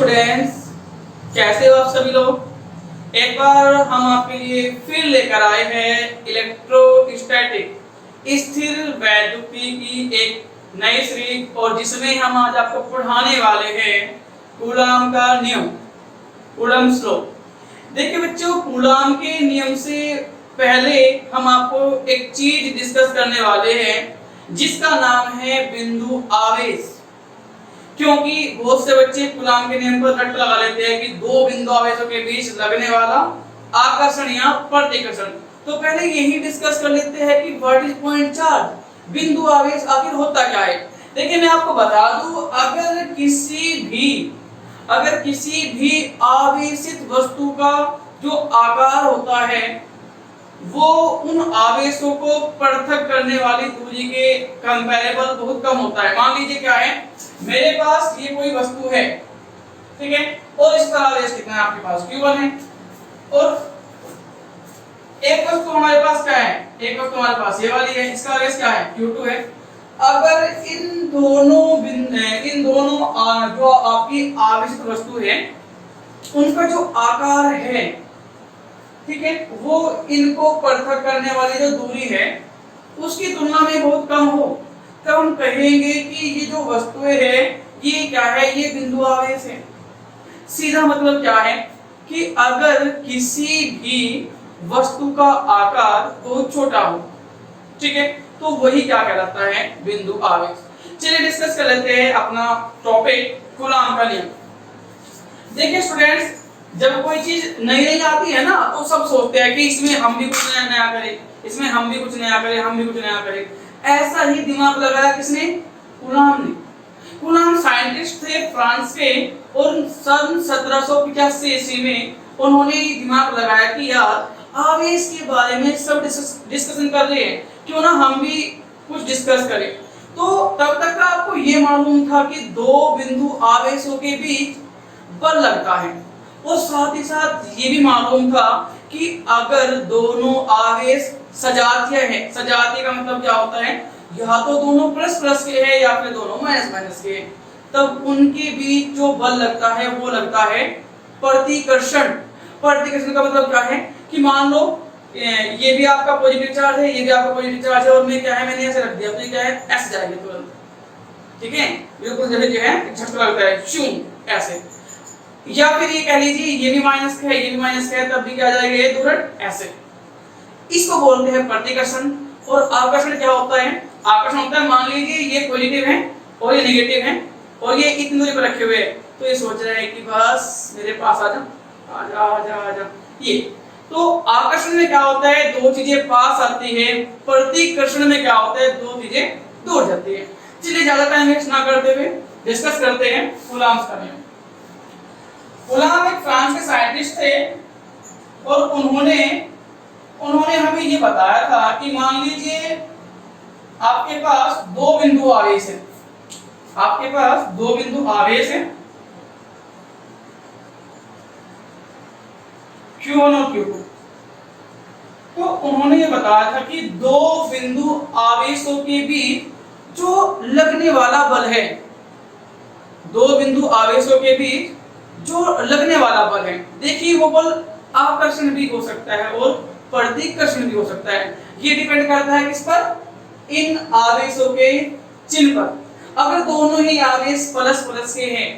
Students, कैसे हो आप सभी लोग। एक बार हम आपके लिए फिर लेकर आए हैं इलेक्ट्रोस्टैटिक स्थिर वैद्युति की एक नई सीरीज, और जिसमें हम आज आपको पढ़ाने वाले हैं कूलॉम का नियम, कूलॉम्स लॉ। देखिए बच्चों, कूलॉम के नियम से पहले हम आपको एक चीज डिस्कस करने वाले हैं जिसका नाम है बिंदु आवेश। क्योंकि बहुत से बच्चे कूलॉम के नियम पर रट लगा लेते हैं कि दो बिंदु आवेशों के बीच लगने वाला आकर्षण या प्रतिकर्षण। तो पहले यही डिस्कस कर लेते हैं कि व्हाट इज पॉइंट चार्ज, बिंदु आवेश आखिर होता क्या है। देखिए मैं आपको बता दूं, अगर किसी भी आवेशित वस्तु का जो आकार होता है वो उन आवेशों को पृथक करने वाली दूरी के कंपैरेबल बहुत कम होता है। मान लीजिए क्या है, मेरे पास ये कोई वस्तु है, ठीक है, और इसका आवेश कितना है आपके पास, Q1 है, और एक वस्तु हमारे पास क्या है, एक वस्तु हमारे पास ये वाली है, इसका आवेश क्या है, Q2 है। अगर इन दोनों जो आपकी आवेशित वस्तु है उनका जो आकार है, ठीक है, वो इनको पृथक करने वाली जो दूरी है उसकी तुलना में बहुत कम हो, तब हम कहेंगे कि ये जो वस्तुएं है ये क्या है, ये बिंदु आवेश है। सीधा मतलब क्या है कि अगर किसी भी वस्तु का आकार बहुत छोटा हो, ठीक है, तो वही क्या कहलाता है, बिंदु आवेश। चलिए डिस्कस कर लेते हैं अपना टॉपिक कूलॉम का नियम। देखिए स्टूडेंट्स, जब कोई चीज नई नई आती है ना तो सब सोचते हैं कि इसमें हम भी कुछ नया करें, इसमें हम भी कुछ नया करें, हम भी कुछ नया करें। ऐसा ही दिमाग लगाया किसने, कूलॉम ने। कूलॉम साइंटिस्ट थे फ्रांस के, और सन 1785 ईस्वी में उन्होंने ये दिमाग लगाया कि यार आवेश के बारे में सब डिस्कशन कर रहे हैं, क्यों ना हम भी कुछ डिस्कस करें। तो तब तक का आपको ये मालूम था कि दो बिंदु आवेशों के बीच बल लगता है, और साथ ही साथ ये भी मालूम था कि अगर दोनों आवेश सजातीय है, सजातीय का मतलब क्या होता है, या तो दोनों प्लस प्लस के हैं या फिर दोनों माइनस माइनस के, तब उनके बीच जो बल लगता है वो लगता है प्रतिकर्षण। प्रतिकर्षण का मतलब क्या है कि मान लो ये भी आपका पॉजिटिव चार्ज है, ये भी आपका पॉजिटिव चार्ज है, और मैं क्या है, मैंने ऐसे रख दिया तो ये क्या है, ऐसे जाएगा तुरंत, ठीक है, बिल्कुल जैसे जो है झटका लगता है, शूं ऐसे। या फिर ये कह लीजिए ये भी माइनस का है, ये भी माइनस का है, तब भी क्या जाएगा, ये तुरंत ऐसे। इसको बोलते हैं प्रतिकर्षण। और आकर्षण क्या होता है, आकर्षण होता है, मान लीजिए ये पॉजिटिव है और ये नेगेटिव है, और ये इतनी दूरी पर रखे हुए हैं, तो ये सोच रहा है कि बस मेरे पास आ जा, आजा आजा आजा। ये तो आकर्षण में क्या होता है, दो चीजें पास आती है, प्रतिकर्षण में क्या होता है, दो चीजें दूर जाती है। चलिए ज्यादा टाइम वेस्ट ना करते हुए डिस्कस करते हैं कूलॉम्स का नियम। कूलॉम एक फ्रांस के साइंटिस्ट थे, और उन्होंने हमें ये बताया था कि मान लीजिए आपके पास दो बिंदु आवेश है, आपके पास दो बिंदु आवेश है, Q1 और Q2। तो उन्होंने ये बताया था कि दो बिंदु आवेशों के बीच जो लगने वाला बल है, दो बिंदु आवेशों के बीच जो लगने वाला बल है, देखिए वो बल आकर्षण भी हो सकता है और प्रतिकर्षण भी हो सकता है। ये डिपेंड करता है किस पर, इन आवेशों के चिन्ह पर। अगर दोनों ही आवेश प्लस प्लस के हैं,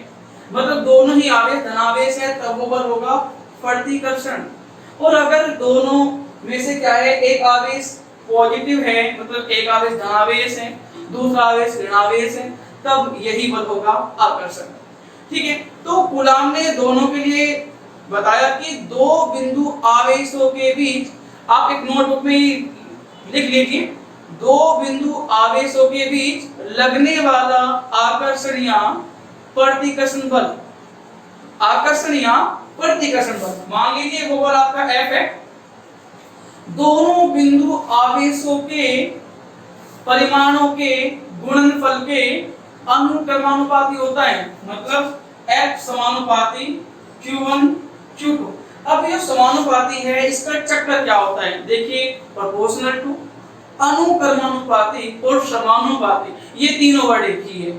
मतलब दोनों ही आवेश धनावेश है, तब वो बल होगा प्रतिकर्षण। और अगर दोनों में से क्या है, एक आवेश पॉजिटिव है, मतलब एक आवेश धनावेश है, दूसरा आवेश ऋणावेश है, तब यही बल होगा आकर्षण, ठीक है। तो कूलॉम ने दोनों के लिए बताया कि दो बिंदु आवेशों के बीच, आप एक नोटबुक में लिख लीजिए, दो बिंदु आवेशों के बीच लगने वाला आकर्षण या प्रतिकर्षण बल, आकर्षण या प्रतिकर्षण बल, मान लीजिए वो बल आपका F है। दोनों बिंदु आवेशों के परिमाणों के गुणनफल के अनुक्रमानुपाती होता है, मतलब F समानुपाती Q1 Q2। अब ये समानुपाती है, इसका चक्कर क्या होता है, देखिए प्रोपोर्शनल टू, अनुक्रमानुपाती और समानुपाती, ये तीनों वर्ड एक ही है।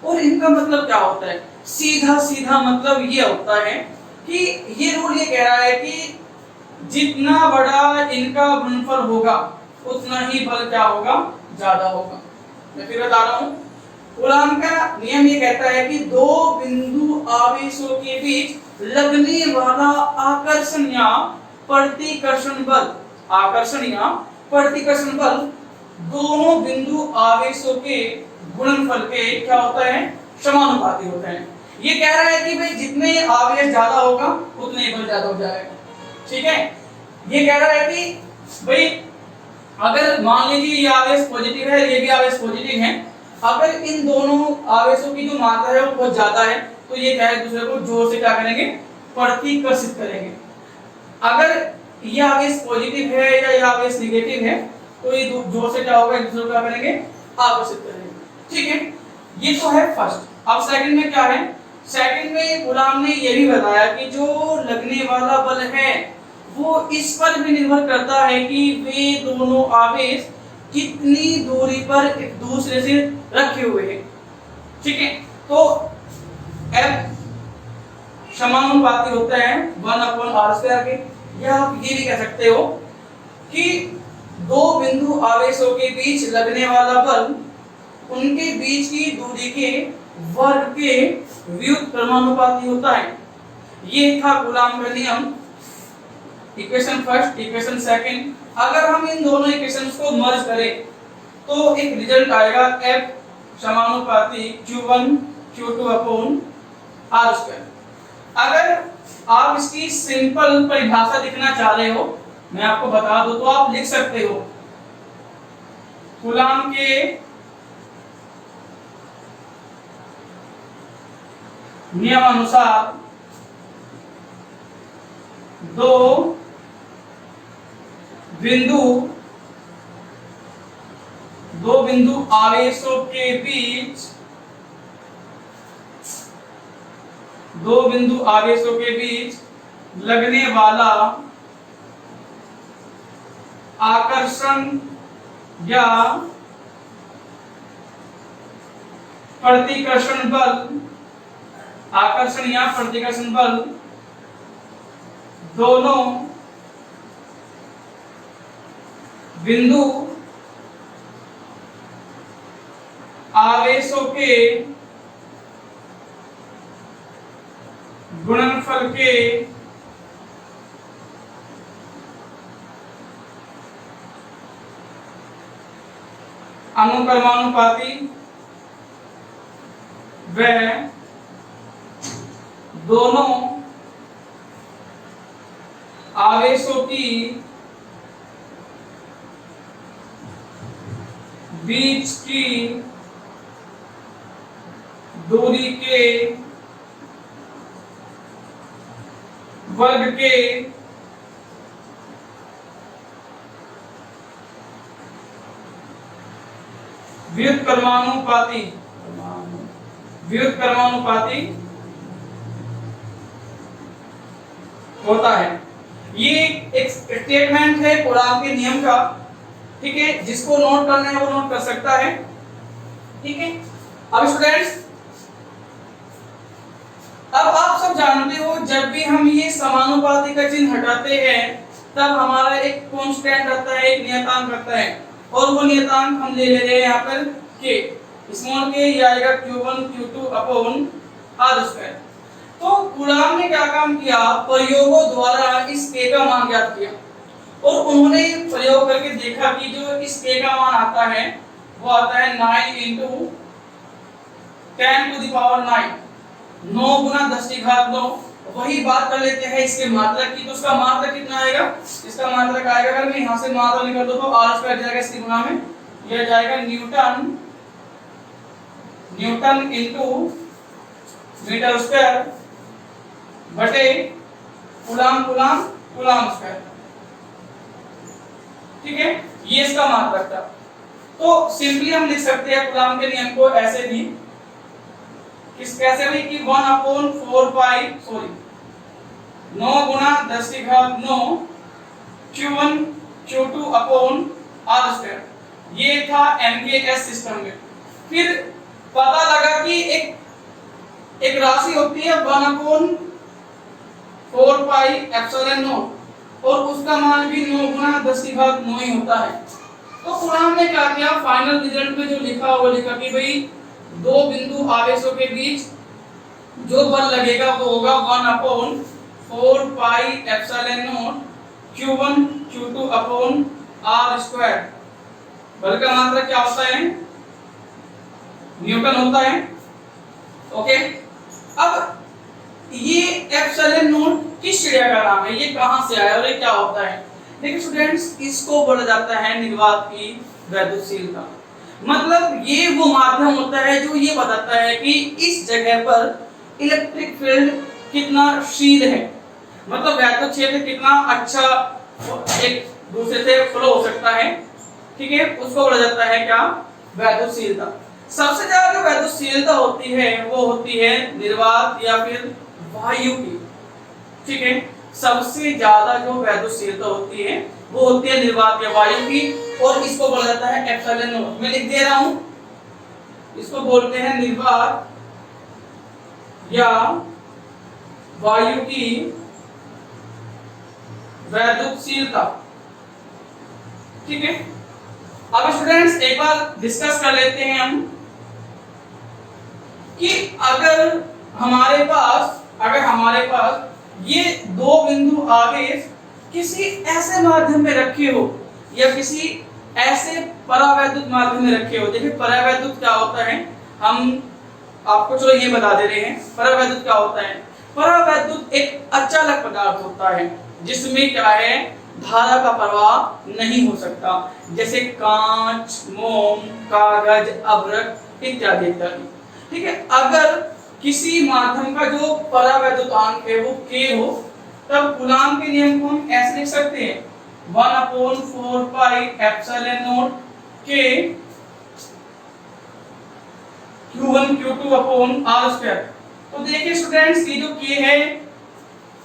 और इनका मतलब क्या होता है? सीधा सीधा मतलब ये होता है कि ये रूल ये कह रहा है कि जितना बड़ा इनका गुणनफल होगा उतना ही बल क्या होगा? ज्यादा होगा। मैं फिर बता रहा हूं, कूलॉम का नियम ये कहता है कि दो बिंदु आवेशों के बीच लगने वाला आकर्षण या प्रतिकर्षण बल, आकर्षण या प्रतिकर्षण बल दोनों बिंदु आवेशों के गुणनफल के क्या होता है? समानुपाती होता है। ये कह रहा है कि भाई जितने आवेश ज्यादा होगा उतने ही बल ज्यादा हो जाएगा। ठीक है, ये कह रहा है कि भाई अगर मान लीजिए ये आवेश पॉजिटिव है, ये भी आवेश पॉजिटिव है, अगर इन दोनों आवेशों की जो मात्रा है वो बहुत ज्यादा है तो ये क्या है? दूसरे को जोर से क्या करेंगे? प्रतिकर्षित करेंगे। अगर ये आवेश पॉजिटिव है या ये आवेश नेगेटिव है तो ये जोर से क्या होगा? एक दूसरे को क्या करेंगे? आकर्षित करेंगे। ठीक है, ये तो है फर्स्ट। अब सेकंड में क्या है? सेकंड में गुलाम ने ये भी बताया कि जो लगने वाला बल है वो इस पर भी निर्भर करता है कि वे दोनों आवेश कितनी दूरी पर एक दूसरे से रखे हुए हैं। ठीक है, तो F समानुपाती होता है 1/r² के। या आप ये भी कह सकते हो कि दो बिंदु आवेशों के बीच लगने वाला बल उनके बीच की दूरी के वर्ग के व्युत्क्रमानुपाती होता है। ये था कूलॉम का नियम। इक्वेशन फर्स्ट, इक्वेशन सेकंड, अगर हम इन दोनों इक्वेशंस को मर्ज करें तो एक रिजल्ट आएगा F समानुपाती Q1 Q2/r²। अगर आप इसकी सिंपल परिभाषा लिखना चाह रहे हो, मैं आपको बता दूं, तो आप लिख सकते हो कूलॉम के नियमानुसार दो बिंदु आवेशों के बीच लगने वाला आकर्षण या प्रतिकर्षण बल दोनों बिंदु आवेशों के गुणनफल के अनुक्रमानुपाती व दोनों आवेशों की बीच की दूरी के वर्ग के व्युत्क्रमानुपाती होता है। ये एक स्टेटमेंट है कूलॉम के नियम का। ठीक है, जिसको नोट करना है वो नोट कर सकता है। ठीक है, अब स्टूडेंट्स, अब आप सब जानते हो जब भी हम ये समानुपाती का चिन्ह हटाते हैं तब हमारा एक कांस्टेंट आता है, एक नियतांक आता है, और वो नियतांक हम ले रहे हैं यहाँ पर k, स्मॉल k, ये आएगा Q1 Q2/r²। तो कूलॉम ने क्या काम किया? प्रयोगों द्वारा इस k का मान ज्ञात किया और उन्होंने प्रयोग करके देखा कि जो इस k का मान आता है वो आता है 9 × 10⁹, 9 × 10⁹। वही बात कर लेते हैं इसके मात्रक की। तो उसका मात्रक कितना आएगा? इसका मात्रक आएगा, अगर मैं यहाँ से मात्रक निकाल दूं तो r² जाएगा इसकी गुणा में, यह जाएगा न्यूटन इनटू मीटर स्क्वायर बटे कूलॉम स्क्वायर। ठीक है, ये इसका मात्रक था। तो सिंपली हम लिख सकते हैं कूलॉम के नियम को ऐसे भी, कैसे भी कि 1/4 9 × 10⁹ Q1 Q2/r²। ये था MKS सिस्टम में। फिर पता लगा कि एक राशि होती है 1/4 पाई एप्सिलॉन नॉट और उसका मान भी 9 गुना 10⁹9 ही होता है। तो कूलाम ने क्या किया, फाइनल रिजल्ट में जो लिखा वो लिखा कि भाई दो बिंदु आवेशों के बीच जो बल लगेगा वो होगा 1/4 pi epsilon not Q1 Q2 upon R square. बल का मात्रक क्या होता है, न्यूटन होता है। ओके, अब ये एप्सिलॉन नॉट किस श्रेणी का नाम है, ये कहां से आया और ये क्या होता है? देखिए स्टूडेंट्स, इसको बोला जाता है निर्वात की वैद्युतशीलता। मतलब ये वो माध्यम होता है जो ये बताता है कि इस जगह पर इलेक्ट्रिक फील्ड कितना शील है, मतलब वैद्युत क्षेत्र कितना अच्छा एक दूसरे से फ्लो हो सकता है। ठीक है, उसको बोला जाता है क्या, वैद्युतशीलता। सबसे ज्यादा जो वैद्युतशीलता होती है वो होती है निर्वात या फिर वायु की। ठीक है, सबसे ज्यादा जो वैद्युतशीलता होती है वो होती है निर्वात या वायु की, और इसको बोला जाता है एप्सिलॉन नॉट। मैं लिख दे रहा हूं, इसको बोलते हैं निर्वात या वायु की वैद्युतशीलता। ठीक है, अब स्टूडेंट्स एक बार डिस्कस कर लेते हैं हम कि अगर हमारे पास ये दो बिंदु आवेश किसी ऐसे माध्यम में रखे हो या किसी ऐसे परावैद्युत माध्यम में रखे हो। देखिए परावैद्युत क्या होता है, हम आपको चलो ये बता दे रहे हैं। परावैद्युत क्या होता है, परावैद्युत एक अचालक पदार्थ होता है जिसमें क्या है, धारा का प्रवाह नहीं हो सकता, जैसे कांच, मोम, कागज, अभ्रक इत्यादि इत्यादि। ठीक है, अगर किसी माध्यम का जो परावैद्युतांक है वो K हो, तब कूलाम के नियम को हम ऐसे लिख सकते हैं 1/4 pi epsilon not K Q1 Q2 upon R square. तो देखिए स्टूडेंट्स, ये जो K है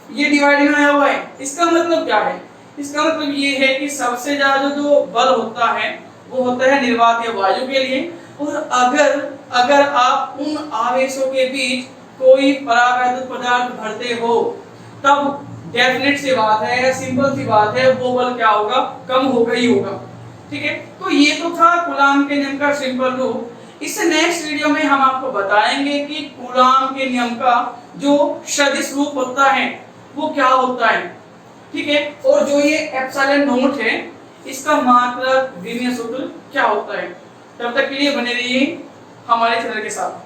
ये डिवाइड में आया हुआ है। इसका मतलब क्या है, इसका मतलब ये है कि सबसे ज्यादा जो बल होता है वो होता है निर्वात या वायु के लिए। और अगर आप उन आवेशों के बीच कोई परावैद्युत पदार्थ भरते हो तब डेफिनेट सी बात है, सिंपल सी बात है, वो बल क्या होगा, कम होगा ही होगा। ठीक है, तो ये तो था कूलाम के नियम का सिंपल रूप। इससे नेक्स्ट वीडियो में हम आपको बताएंगे कि कूलाम के नियम का जो सदिश रूप होता है वो क्या होता है। ठीक है, और जो ये एप्सिलॉन नॉट है इसका मात्रक, विमीय सूत्र क्या होता है। तब तक के लिए बने रहिए हमारे चैनल के साथ।